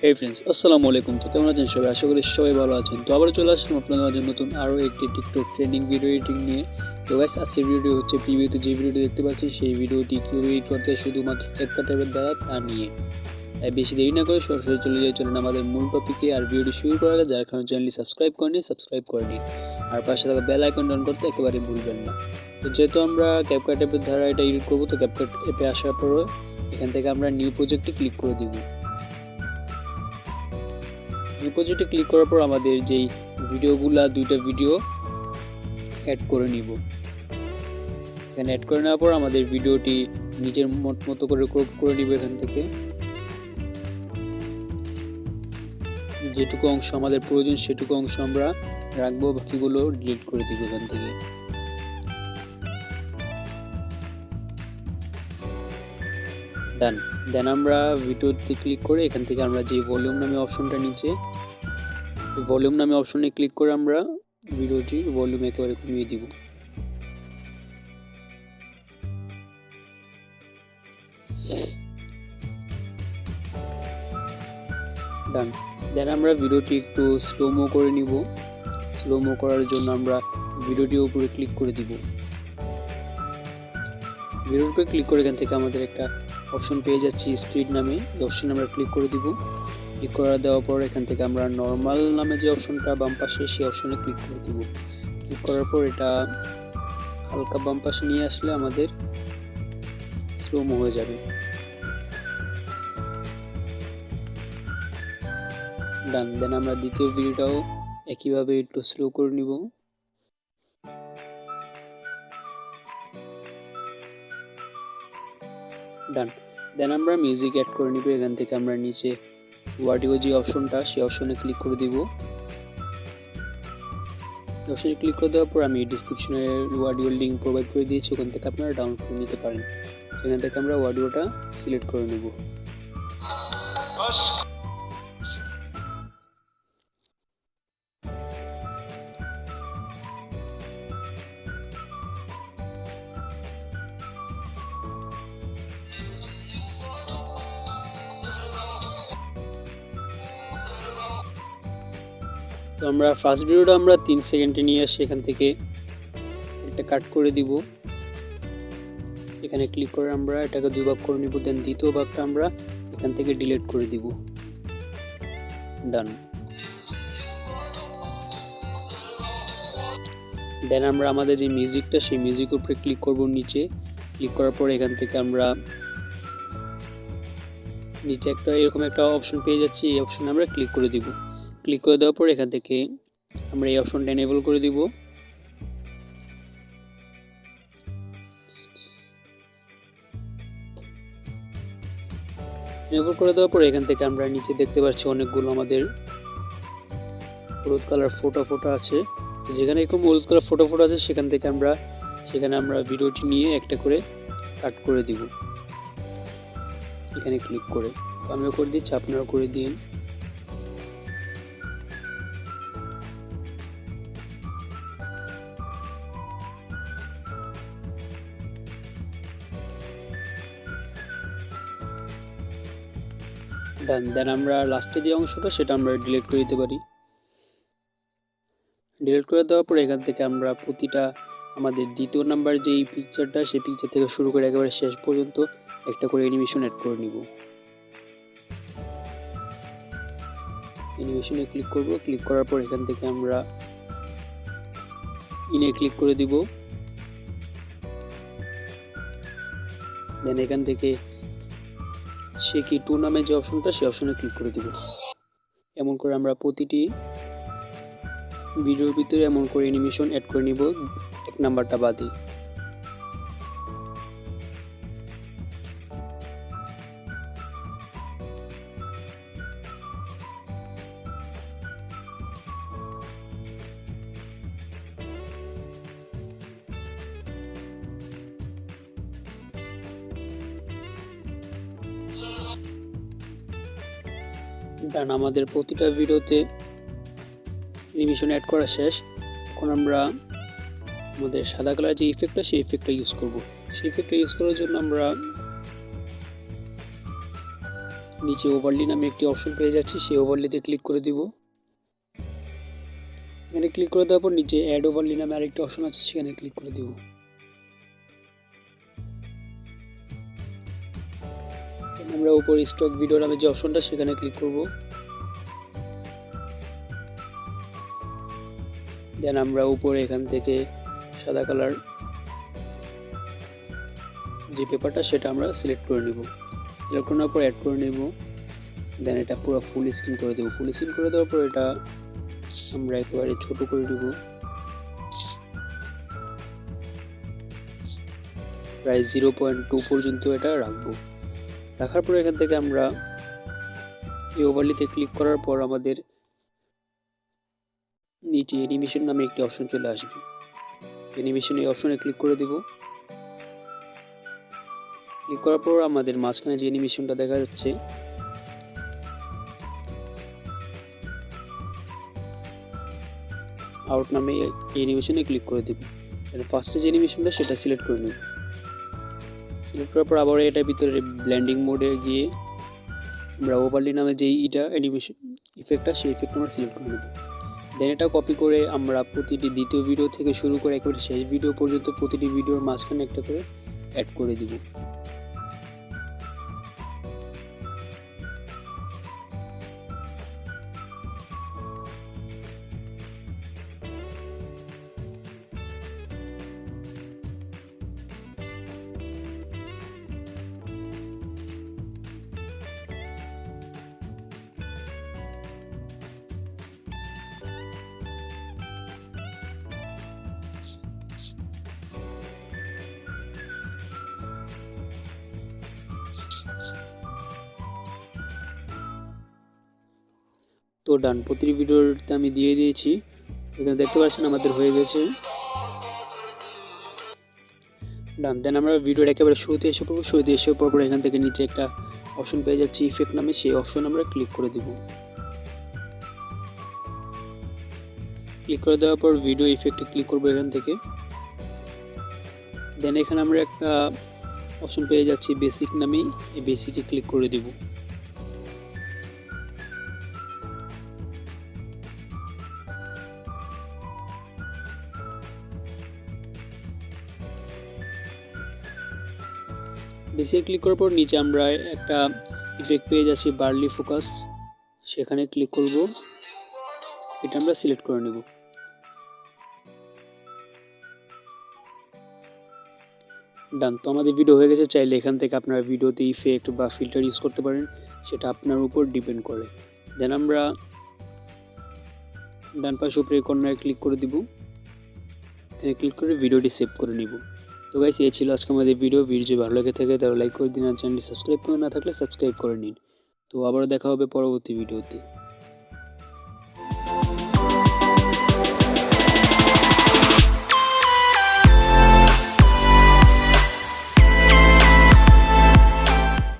হে friends, আসসালামু আলাইকুম। তো কেমন আছেন সবাই? আশা করি সবাই ভালো আছেন। তো আবার চলে আসলাম আপনাদের মাঝে নতুন আরও একটি টিকটক ট্রেন্ডিং ভিডিও এডিটিং নিয়ে। তো গাইস, আজকের ভিডিও হচ্ছে প্রিভিউতে যে ভিডিওটি দেখতে পাচ্ছেন সেই ভিডিওটি কীভাবে এডিট করতে হয় শুধুমাত্র ক্যাপকাট অ্যাপের দ্বারা তা নিয়ে। তাই বেশি দেরি না করে সরাসরি চলেন আমাদের মূল টপিকে। আর ভিডিওটি শুরু করার আগে যারা এখন চ্যানেলটি সাবস্ক্রাইব করেনি সাবস্ক্রাইব করে নিন, আর পাশে থাকা বেল আইকন অন করতে একেবারে ভুলবেন না। তো যেহেতু আমরা ক্যাপকাট অ্যাপের দ্বারা এটা এডিট করবো, তো ক্যাপকাট অ্যাপে আসার পরে এখান থেকে আমরা নিউ প্রজেক্টে ক্লিক করে দিব। নিউ প্রজেক্টে ক্লিক করার পর আমাদের যেই ভিডিওগুলা দুইটা ভিডিও অ্যাড করে নিব। এখানে অ্যাড করে নেওয়ার পর আমাদের ভিডিওটি নিজের মতো করে ক্রপ করে নিব। এখান থেকে যেটুকু অংশ আমাদের প্রয়োজন সেটুকু অংশ আমরা রাখবো, বাকিগুলো ডিলিট করে দিব এখান থেকে। ডান। দেন আমরা ভিডিওতে ক্লিক করে এখান থেকে আমরা যে ভলিউম নামে অপশনটা নিচে, ভলিউম নামে অপশনে ক্লিক করে আমরা ভিডিওটির ভলিউম একেবারে কমিয়ে দিব। ডান। দেন আমরা ভিডিওটি একটু স্লোমো করে নিব। স্লোমো করার জন্য আমরা ভিডিওটির উপরে ক্লিক করে দিব। ভিডিওর উপরে ক্লিক করে এখান থেকে আমাদের একটা অপশন পেয়ে যাচ্ছি স্পিড নামে, এই অপশনে আমরা ক্লিক করে দিব। ক্লিক করে দেওয়ার পর এখান থেকে আমরা নর্মাল নামে যে অপশনটা বাম পাশে সেই অপশনে ক্লিক করে দিব। ক্লিক করার পর এটা হালকা বাম পাশে নিয়ে আসলে আমাদের স্লোমো হয়ে যাবে। ডান। দেন আমরা দ্বিতীয় ভিডিওটাও একইভাবে একটু স্লো করে নিব। ডান। দেন আমরা মিউজিক অ্যাড করে নিব। এখান থেকে আমরা নিচে অডিও যে অপশনটা সেই অপশনে ক্লিক করে দিব। অপশনে ক্লিক করে দেওয়ার পর আমি ডিসক্রিপশনে অডিও লিঙ্ক প্রোভাইড করে দিয়েছি, ওখান থেকে আপনারা ডাউনলোড করে নিতে পারেন। এখান থেকে আমরা অডিওটা সিলেক্ট করে নেব। তো আমরা ফার্স্ট ভিডিওটা আমরা 3 সেকেন্ডে নিয়ে আসি, এখান থেকে এটা কাট করে দিব। এখানে ক্লিক করে আমরা এটাকে 2 ভাগ করে নিব। দেন দ্বিতীয় ভাগটা আমরা এখান থেকে ডিলিট করে দিব। ডান। দেন আমরা আমাদের যে মিউজিকটা সেই মিউজিকের উপরে ক্লিক করব নিচে। ক্লিক করার পর এখান থেকে আমরা নিচে একটা এরকম একটা অপশন পেয়ে যাচ্ছি, এই অপশনে আমরা ক্লিক করে দিব। ক্লিক করে দেওয়ার পর এখান থেকে আমরা এই অপশনটা এনেবল করে দিব। এনেবল করে দেওয়ার পর এখান থেকে আমরা নিচে দেখতে পাচ্ছি অনেকগুলো আমাদের হলুদ কালার ফোটা আছে। যেখানে এরকম হলুদ কালার ফোটা আছে সেখানে আমরা ভিডিওটি নিয়ে একটা করে কাট করে দিব এখানে ক্লিক করে। আমিও করে দিচ্ছি, আপনারাও করে দিন। ডান। দেন আমরা লাস্টে যে অংশটা সেটা আমরা ডিলিট করে দিতে পারি। ডিলিট করে দেওয়ার পর এখান থেকে আমরা প্রতিটা আমাদের দ্বিতীয় নাম্বার যেই পিকচারটা সেই পিকচার থেকে শুরু করে একেবারে শেষ পর্যন্ত একটা করে অ্যানিমেশন অ্যাড করে নিব। অ্যানিমেশনে ক্লিক করব। ক্লিক করার পর এখান থেকে আমরা ইনে ক্লিক করে দিব। দেন এখান থেকে 𝐒𝐞2 নামে যে অপশনটা সেই অপশনে ক্লিক করে দিব। এমন করে আমরা প্রতিটি ভিডিওর ভিতরে এমন করে অ্যানিমেশন অ্যাড করে নিব, এক নাম্বারটা বাদে। ডান। আমাদের প্রতিটা ভিডিওতে অ্যানিমেশন অ্যাড করা শেষ। এখন আমরা আমাদের সাদা কালার যে ইফেক্টটা সেই ইফেক্টটা ইউজ করব। সেই ইফেক্টটা ইউজ করার জন্য আমরা নিচে ওভারলি নামে একটি অপশন পেয়ে যাচ্ছি, সেই ওভারলিতে ক্লিক করে দিব। এখানে ক্লিক করে দেওয়ার পর নিচে অ্যাড ওভারলি নামে আরেকটি অপশন আছে, সেখানে ক্লিক করে দিব। আমরা উপর স্টক ভিডিও নামে যে অপশনটা সেখানে ক্লিক করব। দেন আমরা উপরে এখান থেকে সাদা কালার যে পেপারটা সেটা আমরা সিলেক্ট করে নেব। সিলেক্ট করার পর অ্যাড করে নেব। দেন এটা পুরো ফুল স্ক্রিন করে দেব। ফুল স্ক্রিন করে দেওয়ার পর এটা আমরা একেবারে ছোট করে নেব, প্রায় 0.2 পর্যন্ত এটা রাখবো। রাখার পর এখান থেকে আমরা এই ওভারলিতে ক্লিক করার পর আমাদের নিচে অ্যানিমেশন নামে একটি অপশন চলে আসবে। অ্যানিমেশন এই অপশনে ক্লিক করে দেব। ক্লিক করার পর আমাদের মাঝখানে যে অ্যানিমেশনটা দেখা যাচ্ছে আউট নামে এই অ্যানিমেশনে ক্লিক করে দেব। ফার্স্টে যে অ্যানিমেশনটা সেটা সিলেক্ট করে নেব। সিলেক্ট করার পর আবার এটার ভিতরে ব্লেন্ডিং মোডে গিয়ে আমরা ওভারলি নামে যেই অ্যানিমেশন ইফেক্টটা সেই ইফেক্টটা আমরা সিলেক্ট করে নেব। দেন এটা কপি করে আমরা প্রতিটি দ্বিতীয় ভিডিও থেকে শুরু করে একেবারে শেষ ভিডিও পর্যন্ত প্রতিটি ভিডিওর মাঝখানে একটা করে অ্যাড করে দিব। তো ডান, প্রতিটি ভিডিওতে আমি দিয়ে দিয়েছি। এখানে দেখতে পাচ্ছেন আমাদের হয়ে গেছে ডান। দেন আমরা ভিডিওর একেবারে শুরুতে এসে পড়বো। শুরুতে এসে পড়বো এখান থেকে নিচে একটা অপশন পেয়ে যাচ্ছি ইফেক্ট নামে, সেই অপশন আমরা ক্লিক করে দেব। ক্লিক করে দেওয়ার পর ভিডিও ইফেক্টে ক্লিক করবো এখান থেকে। দেন এখানে আমরা একটা অপশন পেয়ে যাচ্ছি বেসিক নামে, এই বেসিকে ক্লিক করে দিব। বেসিকে ক্লিক করার পর নিচে আমরা একটা ইফেক্ট পেয়ে যাচ্ছি বার্লি ফোকাস, সেখানে ক্লিক করব। এটা আমরা সিলেক্ট করে নেব। ডান, তো আমাদের ভিডিও হয়ে গেছে। চাইলে এখান থেকে আপনারা ভিডিওতে ইফেক্ট বা ফিল্টার ইউজ করতে পারেন, সেটা আপনার উপর ডিপেন্ড করে। দেন আমরা ডান পাশে উপরে কর্নারে ক্লিক করে দিব। এখানে ক্লিক করে ভিডিওটি সেভ করে নিব। তো গাইস, এই ছিল আজকে আমাদের ভিডিও। যদি ভালো লেগে থাকে তাহলে লাইক করে দিন, আর চ্যানেলটি সাবস্ক্রাইব করে না থাকলে সাবস্ক্রাইব করে নিন। তো আবারও দেখা হবে পরবর্তী ভিডিওতে।